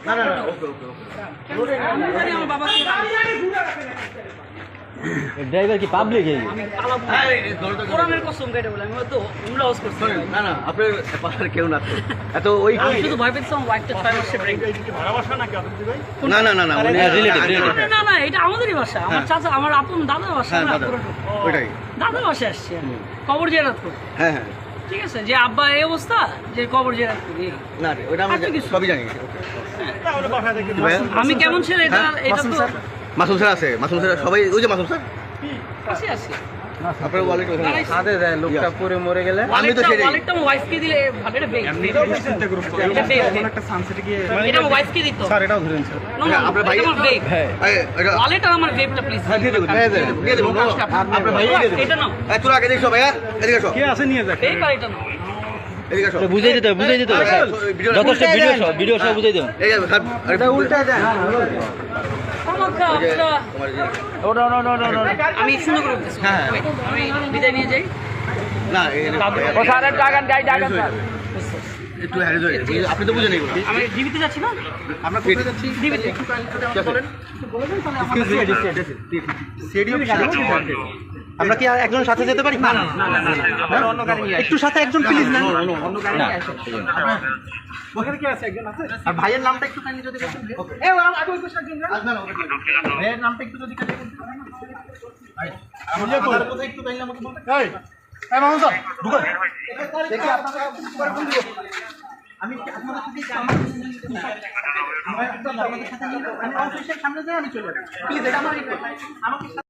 না না না ওকে ওকে ওকে আমার বাবা ড্রাইভার কি পাবলিক এই কোরআনের কসম কেটে বলে আমি হয়তো উমরা হাউস করছি না না আপনার পাশে কেউ না এত ওই আমি শুধু ভয় পেয়েছিলাম ওয়াইফটা 6 মাসে প্রেগন্যান্ট না না না না না না এটা আমাদেরই বাসা আমার চাচা আমার আপন দাদার বাসা হ্যাঁ না দাদা ওইটাই দাদার বাসায় আসছি আমি কবর জিয়ারত করতে হ্যাঁ হ্যাঁ ঠিক আছে যে আব্বা এই অবস্থা যে কবর জিয়ারত করি না রে ওইটা আমরা সবই জানি আমি কেমন ছেলে এটা এটা তো মাসুম স্যার আছে মাসুম স্যার সবাই ওই যে মাসুম স্যার আসি আসি আপনার ওয়ালেট ওখানে হাতে দেয় লোকটা পরে মরে গেলে আমি তো সেটাই ওয়ালেটটা আমার ওয়াইফকে দিলে ভালো এটা বেক এটা বেক একটা সানসেটে গিয়ে এটা আমার ওয়াইফকে দিত স্যার এটাও ধরেন স্যার আপনার ভাই আমার বেক ওয়ালেট আর আমার বেকটা প্লিজ হ্যাঁ দিয়ে দেবো দিয়ে দেবো আপনার ভাই দিয়ে দেবো এটা নাও তোরা আগে দেখো ভাইয়া এদিকে আসো কে আছে নিয়ে যাক বেক আর এটা নাও এদিকে আসো বুঝাই দিতে যথেষ্ট ভিডিও সব বুঝাই দেবেন এই স্যার এটা উল্টা যায় আমাকে আপনারা আমি সুন্দর করে বলতেছি হ্যাঁ আমি বিদায় নিয়ে যাই না ও স্যারের জায়গা জায়গা স্যার একটু হ্যারিজ হয়ে গেছে আপনি তো বুঝেন এগুলো আমি ডিবিতে যাচ্ছি না আমরা কোথায় যাচ্ছি ডিবিতে আমরা কি আর একজন সাথে যেতে পারি না অন্য গাড়ি নিয়ে একটু সাথে একজন প্লিজ না অন্য গাড়ি নিয়ে আসো ওখানে কি আছে একজন আছে আর ভাইয়ের নামটা একটু কাইন্ডলি যদি বলেন এই আগে ওই পাশে একজন ভাইয়ের নামটা একটু যদি কাইন্ডলি বলতে ভাই আমাদের কথা একটু কাইন্ডলি আমাকে বলতে এই মামুন স্যার ঢুকুন দেখি আপনারা পরে ফোন দিব আমি আপনাদের সাথে আমাদের সাথে নিয়ে আমি অফিসের সামনে যাই আমি চলে যাই প্লিজ এটা আমার আমাকে